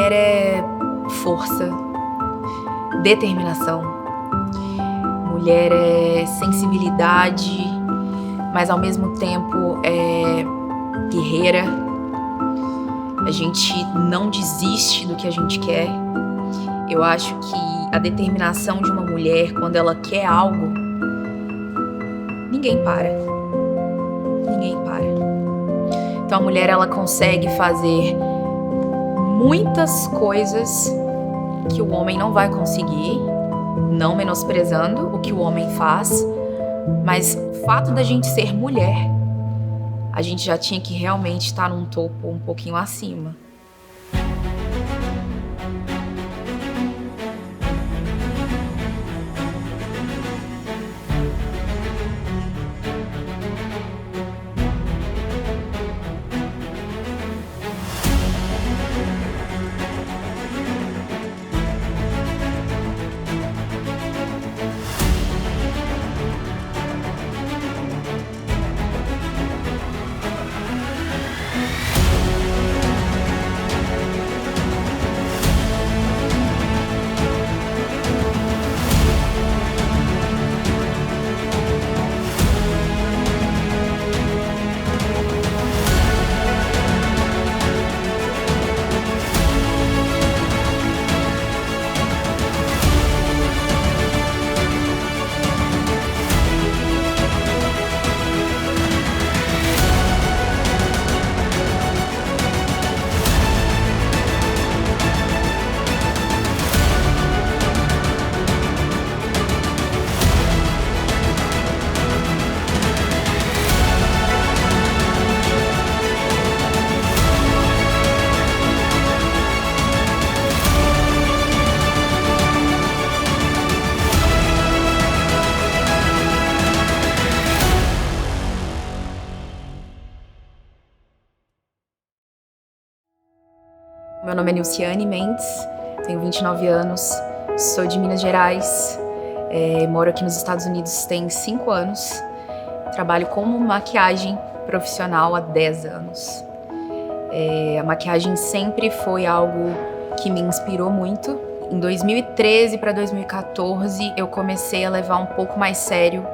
Mulher é força, determinação. Mulher é sensibilidade, mas ao mesmo tempo é guerreira. A gente não desiste do que a gente quer. Eu acho que a determinação de uma mulher, quando ela quer algo, ninguém para. Ninguém para. Então a mulher, ela consegue fazer muitas coisas que o homem não vai conseguir, não menosprezando o que o homem faz, mas o fato da gente ser mulher, a gente já tinha que realmente estar num topo um pouquinho acima. Meu nome é Nilciane Mendes, tenho 29 anos, sou de Minas Gerais, moro aqui nos Estados Unidos tem 5 anos, trabalho como maquiagem profissional há 10 anos. A maquiagem sempre foi algo que me inspirou muito. Em 2013 para 2014 eu comecei a levar um pouco mais sério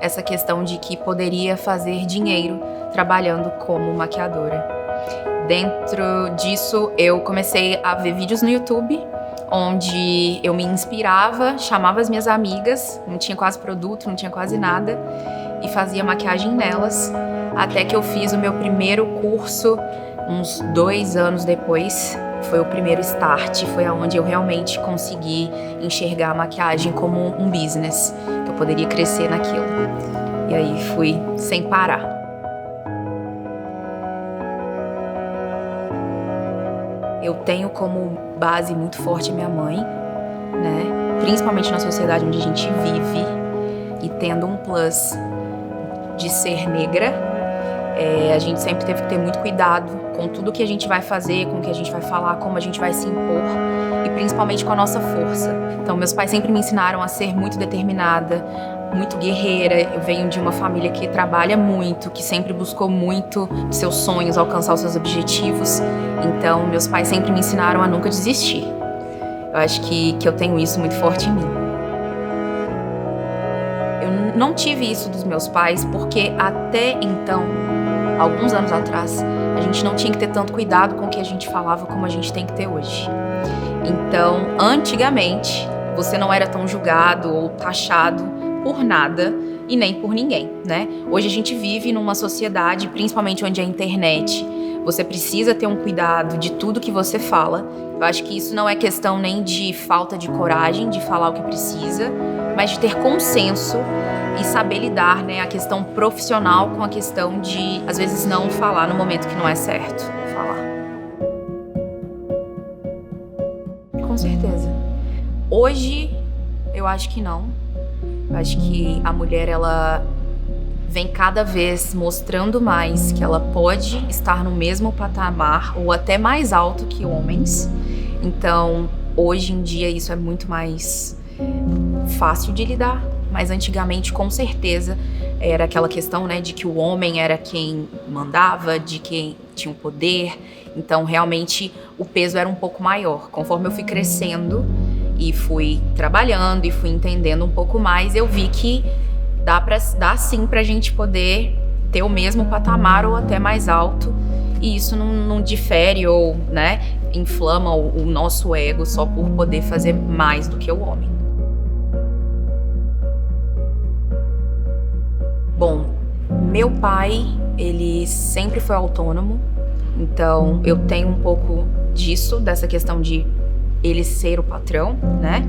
essa questão de que poderia fazer dinheiro trabalhando como maquiadora. Dentro disso, eu comecei a ver vídeos no YouTube, onde eu me inspirava, chamava as minhas amigas, não tinha quase produto, não tinha quase nada, e fazia maquiagem nelas, até que eu fiz o meu primeiro curso, uns 2 anos depois, foi o primeiro start, foi aonde eu realmente consegui enxergar a maquiagem como um business, que eu poderia crescer naquilo. E aí fui sem parar. Eu tenho como base muito forte a minha mãe, né? Principalmente na sociedade onde a gente vive, e tendo um plus de ser negra, a gente sempre teve que ter muito cuidado com tudo que a gente vai fazer, com o que a gente vai falar, como a gente vai se impor, e principalmente com a nossa força. Então meus pais sempre me ensinaram a ser muito determinada, muito guerreira. Eu venho de uma família que trabalha muito, que sempre buscou muito de seus sonhos, alcançar os seus objetivos. Então, meus pais sempre me ensinaram a nunca desistir. Eu acho que eu tenho isso muito forte em mim. Eu não tive isso dos meus pais porque até então, alguns anos atrás, a gente não tinha que ter tanto cuidado com o que a gente falava como a gente tem que ter hoje. Então, antigamente, você não era tão julgado ou taxado por nada e nem por ninguém, né? Hoje a gente vive numa sociedade, principalmente onde a internet, você precisa ter um cuidado de tudo que você fala. Eu acho que isso não é questão nem de falta de coragem de falar o que precisa, mas de ter consenso e saber lidar, né, a questão profissional com a questão de, às vezes, não falar no momento que não é certo falar. Com certeza. Hoje, eu acho que não. Eu acho que a mulher, ela vem cada vez mostrando mais que ela pode estar no mesmo patamar ou até mais alto que homens. Então, hoje em dia, isso é muito mais fácil de lidar. Mas antigamente, com certeza, era aquela questão, né, de que o homem era quem mandava, de quem tinha o poder. Então, realmente, o peso era um pouco maior. Conforme eu fui crescendo e fui trabalhando e fui entendendo um pouco mais, eu vi que dá sim pra gente poder ter o mesmo patamar ou até mais alto. E isso não difere ou, né, inflama o nosso ego só por poder fazer mais do que o homem. Bom, meu pai, ele sempre foi autônomo, então eu tenho um pouco disso, dessa questão de ele ser o patrão, né?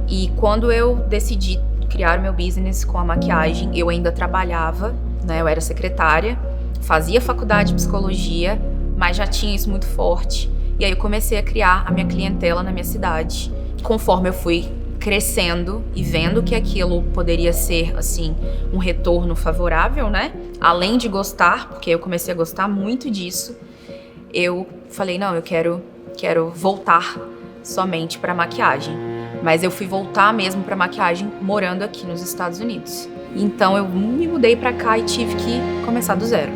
E quando eu decidi criar meu business com a maquiagem, eu ainda trabalhava, né? Eu era secretária, fazia faculdade de psicologia, mas já tinha isso muito forte. E aí eu comecei a criar a minha clientela na minha cidade. Conforme eu fui crescendo e vendo que aquilo poderia ser, assim, um retorno favorável, né? Além de gostar, porque eu comecei a gostar muito disso, eu falei, não, eu quero voltar somente para maquiagem. Mas eu fui voltar mesmo para maquiagem morando aqui nos Estados Unidos. Então eu me mudei para cá e tive que começar do zero.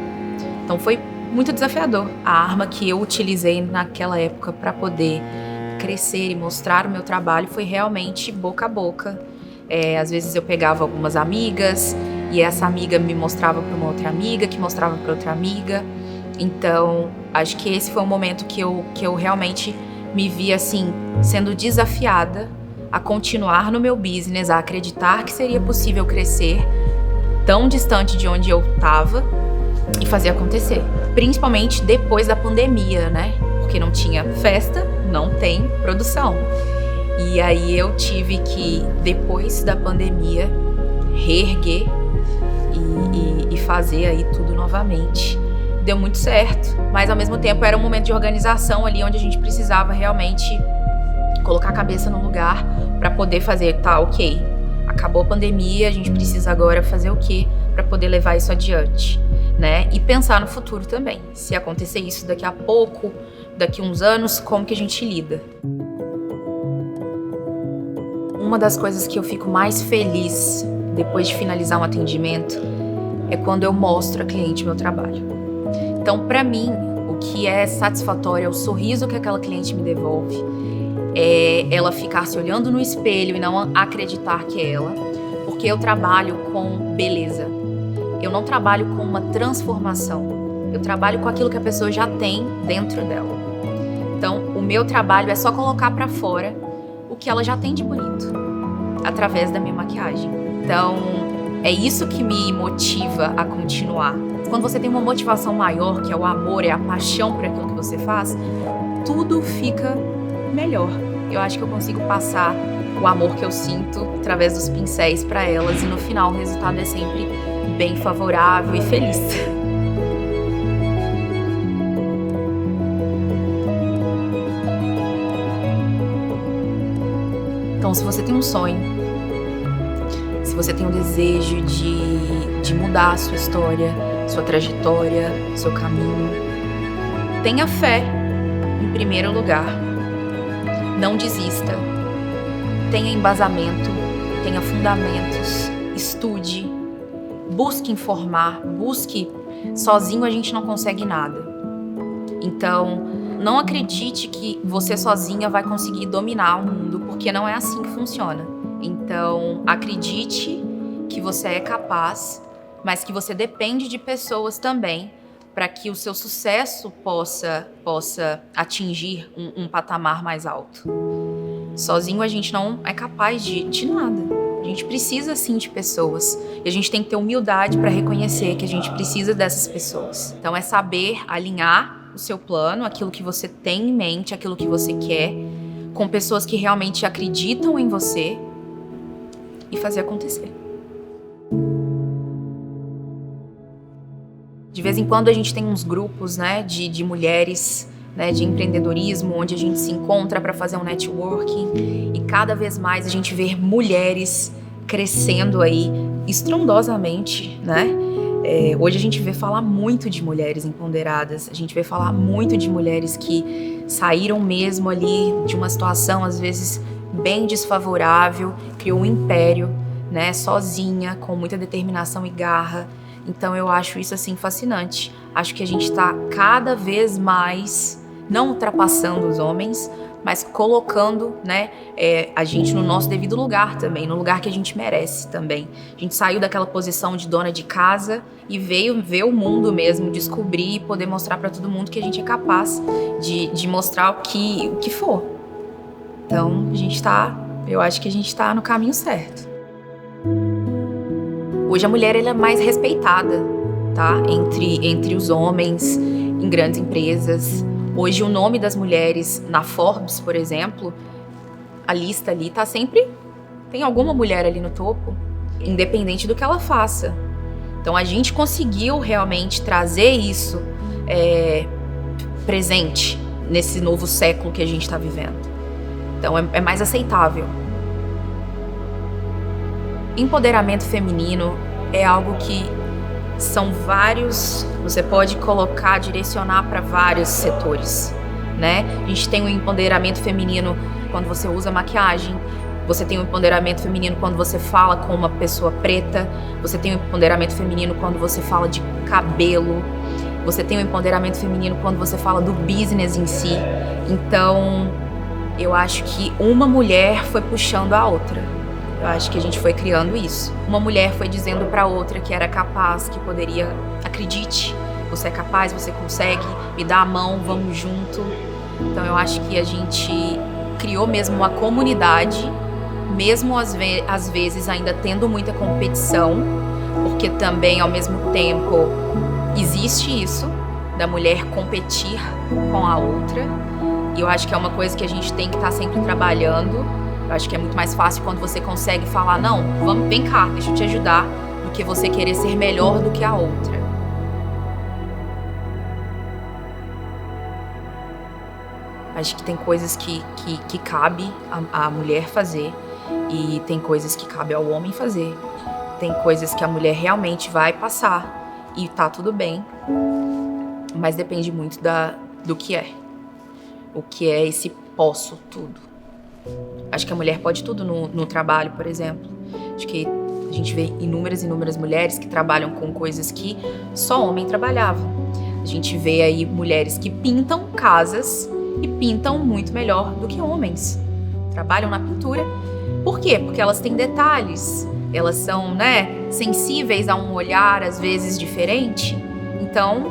Então foi muito desafiador. A arma que eu utilizei naquela época para poder crescer e mostrar o meu trabalho foi realmente boca a boca. Às vezes eu pegava algumas amigas e essa amiga me mostrava para uma outra amiga, que mostrava para outra amiga. Então, acho que esse foi um momento que eu realmente me vi assim, sendo desafiada a continuar no meu business, a acreditar que seria possível crescer tão distante de onde eu estava e fazer acontecer. Principalmente depois da pandemia, né? Porque não tinha festa, não tem produção. E aí eu tive que, depois da pandemia, reerguer e fazer aí tudo novamente. Deu muito certo, mas ao mesmo tempo era um momento de organização ali, onde a gente precisava realmente colocar a cabeça no lugar para poder fazer, tá, ok, acabou a pandemia, a gente precisa agora fazer o quê para poder levar isso adiante, né? E pensar no futuro também. Se acontecer isso daqui a pouco, daqui uns anos, como que a gente lida? Uma das coisas que eu fico mais feliz depois de finalizar um atendimento é quando eu mostro à cliente meu trabalho. Então, para mim, o que é satisfatório é o sorriso que aquela cliente me devolve, é ela ficar se olhando no espelho e não acreditar que é ela, porque eu trabalho com beleza. Eu não trabalho com uma transformação. Eu trabalho com aquilo que a pessoa já tem dentro dela. Então, o meu trabalho é só colocar para fora o que ela já tem de bonito, através da minha maquiagem. Então, é isso que me motiva a continuar. Quando você tem uma motivação maior, que é o amor, é a paixão por aquilo que você faz, tudo fica melhor. Eu acho que eu consigo passar o amor que eu sinto através dos pincéis para elas e no final o resultado é sempre bem favorável e feliz. Então, se você tem um sonho, se você tem um desejo de mudar a sua história, sua trajetória, seu caminho, tenha fé em primeiro lugar. Não desista. Tenha embasamento, tenha fundamentos, estude, busque informar, busque. Sozinho a gente não consegue nada. Então, não acredite que você sozinha vai conseguir dominar o mundo, porque não é assim que funciona. Então, acredite que você é capaz, mas que você depende de pessoas também para que o seu sucesso possa atingir um patamar mais alto. Sozinho a gente não é capaz de nada. A gente precisa sim de pessoas e a gente tem que ter humildade para reconhecer que a gente precisa dessas pessoas. Então é saber alinhar o seu plano, aquilo que você tem em mente, aquilo que você quer, com pessoas que realmente acreditam em você e fazer acontecer. De vez em quando a gente tem uns grupos, né, de mulheres, né, de empreendedorismo, onde a gente se encontra para fazer um networking e cada vez mais a gente vê mulheres crescendo aí estrondosamente, né? Hoje a gente vê falar muito de mulheres empoderadas, a gente vê falar muito de mulheres que saíram mesmo ali de uma situação às vezes bem desfavorável, criou um império, né, sozinha, com muita determinação e garra. Então eu acho isso assim fascinante. Acho que a gente está cada vez mais não ultrapassando os homens, mas colocando, né, a gente no nosso devido lugar também, no lugar que a gente merece também. A gente saiu daquela posição de dona de casa e veio ver o mundo mesmo, descobrir e poder mostrar para todo mundo que a gente é capaz de mostrar o que for. Então, eu acho que a gente tá no caminho certo. Hoje a mulher ela é mais respeitada, tá? Entre os homens, em grandes empresas. Hoje o nome das mulheres na Forbes, por exemplo, a lista ali tá sempre... Tem alguma mulher ali no topo, independente do que ela faça. Então a gente conseguiu realmente trazer isso presente nesse novo século que a gente tá vivendo. Então é mais aceitável. Empoderamento feminino é algo que são vários, você pode colocar, direcionar para vários setores, né? A gente tem o empoderamento feminino quando você usa maquiagem, você tem o empoderamento feminino quando você fala com uma pessoa preta, você tem o empoderamento feminino quando você fala de cabelo, você tem o empoderamento feminino quando você fala do business em si. Então, eu acho que uma mulher foi puxando a outra. Eu acho que a gente foi criando isso. Uma mulher foi dizendo pra outra que era capaz, que poderia... Acredite, você é capaz, você consegue, me dá a mão, vamos junto. Então eu acho que a gente criou mesmo uma comunidade, mesmo às vezes ainda tendo muita competição, porque também, ao mesmo tempo, existe isso, da mulher competir com a outra. E eu acho que é uma coisa que a gente tem que estar sempre trabalhando. Eu acho que é muito mais fácil quando você consegue falar, não, vem cá, deixa eu te ajudar, do que você querer ser melhor do que a outra. Acho que tem coisas que cabe a mulher fazer e tem coisas que cabe ao homem fazer. Tem coisas que a mulher realmente vai passar e tá tudo bem, mas depende muito do que é. O que é esse posso tudo. Acho que a mulher pode tudo no trabalho, por exemplo. Acho que a gente vê inúmeras mulheres que trabalham com coisas que só homem trabalhava. A gente vê aí mulheres que pintam casas e pintam muito melhor do que homens. Trabalham na pintura. Por quê? Porque elas têm detalhes. Elas são, sensíveis a um olhar, às vezes, diferente. Então,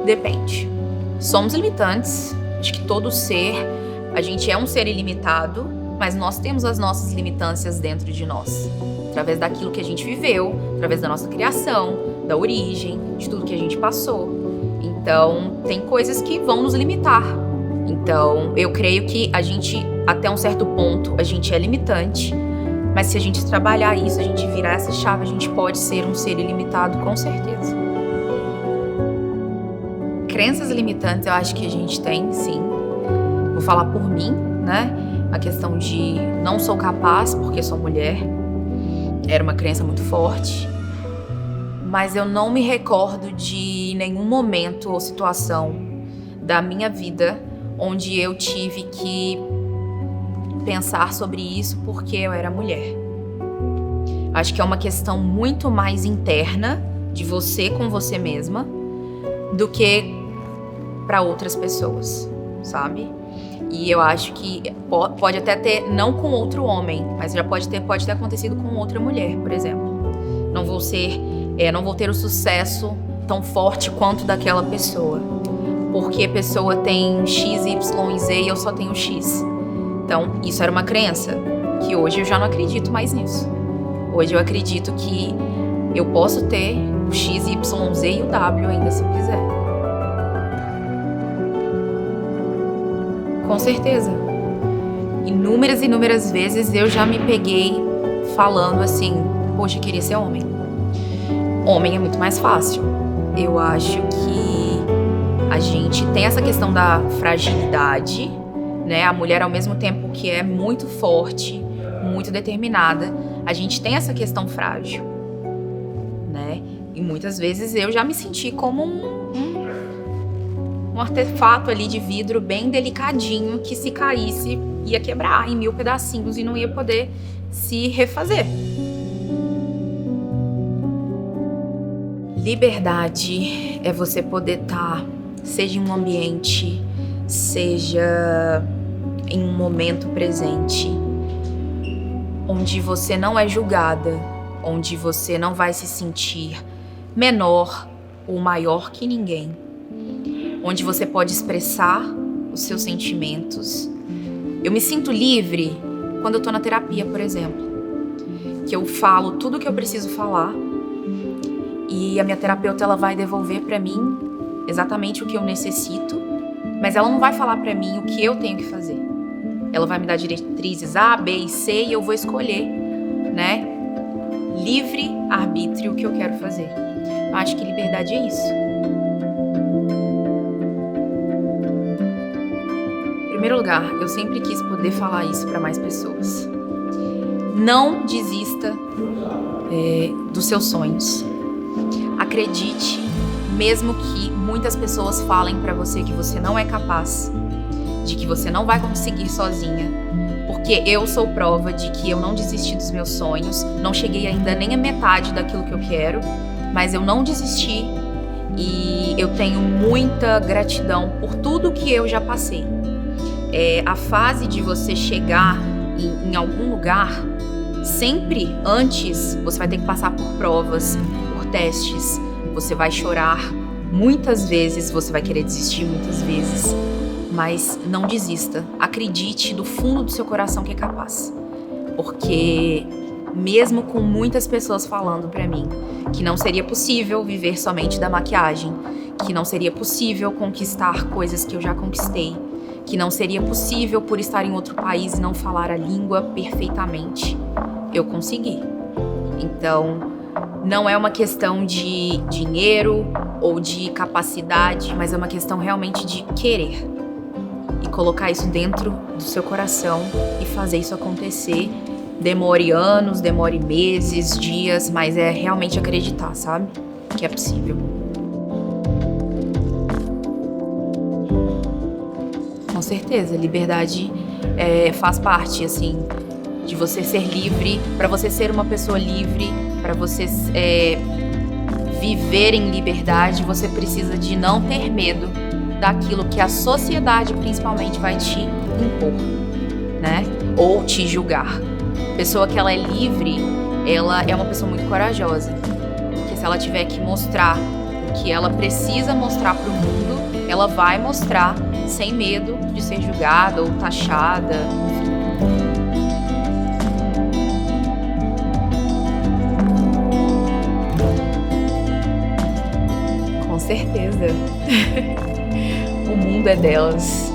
depende. Somos limitantes. Acho que todo ser... A gente é um ser ilimitado, mas nós temos as nossas limitâncias dentro de nós. Através daquilo que a gente viveu, através da nossa criação, da origem, de tudo que a gente passou. Então, tem coisas que vão nos limitar. Então, eu creio que a gente, até um certo ponto, a gente é limitante, mas se a gente trabalhar isso, a gente virar essa chave, a gente pode ser um ser ilimitado, com certeza. Crenças limitantes, eu acho que a gente tem, sim. Vou falar por mim, né? A questão de não sou capaz porque sou mulher. Era uma crença muito forte. Mas eu não me recordo de nenhum momento ou situação da minha vida onde eu tive que pensar sobre isso porque eu era mulher. Acho que é uma questão muito mais interna de você com você mesma do que para outras pessoas, sabe? E eu acho que pode até ter, não com outro homem, mas já pode ter acontecido com outra mulher, por exemplo. Não vou ter o sucesso tão forte quanto daquela pessoa. Porque a pessoa tem X, Y e Z e eu só tenho X. Então, isso era uma crença, que hoje eu já não acredito mais nisso. Hoje eu acredito que eu posso ter o X, Y, Z e o W ainda se eu quiser. Com certeza. Inúmeras vezes eu já me peguei falando assim, poxa, eu queria ser homem. Homem é muito mais fácil. Eu acho que a gente tem essa questão da fragilidade, né? A mulher, ao mesmo tempo que é muito forte, muito determinada, a gente tem essa questão frágil, né? E muitas vezes eu já me senti como um artefato ali de vidro bem delicadinho que se caísse ia quebrar em 1000 pedacinhos e não ia poder se refazer. Liberdade é você poder estar, seja em um ambiente seja em um momento presente, onde você não é julgada, onde você não vai se sentir menor ou maior que ninguém, onde você pode expressar os seus sentimentos. Eu me sinto livre quando eu tô na terapia, por exemplo, que eu falo tudo o que eu preciso falar e a minha terapeuta ela vai devolver pra mim exatamente o que eu necessito, mas ela não vai falar pra mim o que eu tenho que fazer. Ela vai me dar diretrizes A, B e C e eu vou escolher, né? Livre arbítrio o que eu quero fazer. Eu acho que liberdade é isso. Em primeiro lugar, eu sempre quis poder falar isso para mais pessoas. Não desista dos seus sonhos. Acredite, mesmo que muitas pessoas falem para você que você não é capaz, de que você não vai conseguir sozinha, porque eu sou prova de que eu não desisti dos meus sonhos, não cheguei ainda nem a metade daquilo que eu quero, mas eu não desisti e eu tenho muita gratidão por tudo que eu já passei. A fase de você chegar em algum lugar, sempre antes você vai ter que passar por provas, por testes, você vai chorar muitas vezes, você vai querer desistir muitas vezes, mas não desista, acredite do fundo do seu coração que é capaz, porque mesmo com muitas pessoas falando pra mim que não seria possível viver somente da maquiagem, que não seria possível conquistar coisas que eu já conquistei, que não seria possível por estar em outro país e não falar a língua perfeitamente, eu consegui. Então, não é uma questão de dinheiro ou de capacidade, mas é uma questão realmente de querer. E colocar isso dentro do seu coração e fazer isso acontecer. Demore anos, demore meses, dias, mas é realmente acreditar, sabe? Que é possível. Com certeza, liberdade faz parte, assim, de você ser livre. Para você ser uma pessoa livre, para você viver em liberdade, você precisa de não ter medo daquilo que a sociedade principalmente vai te impor, né? Ou te julgar. Pessoa que ela é livre, ela é uma pessoa muito corajosa. Porque se ela tiver que mostrar o que ela precisa mostrar pro mundo, ela vai mostrar sem medo de ser julgada ou taxada, enfim. Com certeza. O mundo é delas.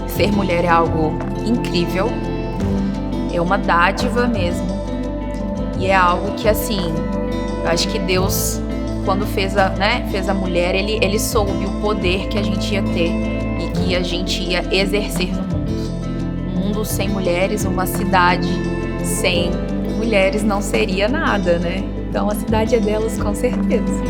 Ser mulher é algo incrível, é uma dádiva mesmo, e é algo que, assim, eu acho que Deus, quando fez a mulher, ele soube o poder que a gente ia ter e que a gente ia exercer no mundo. Um mundo sem mulheres, uma cidade sem mulheres não seria nada, né? Então a cidade é delas, com certeza.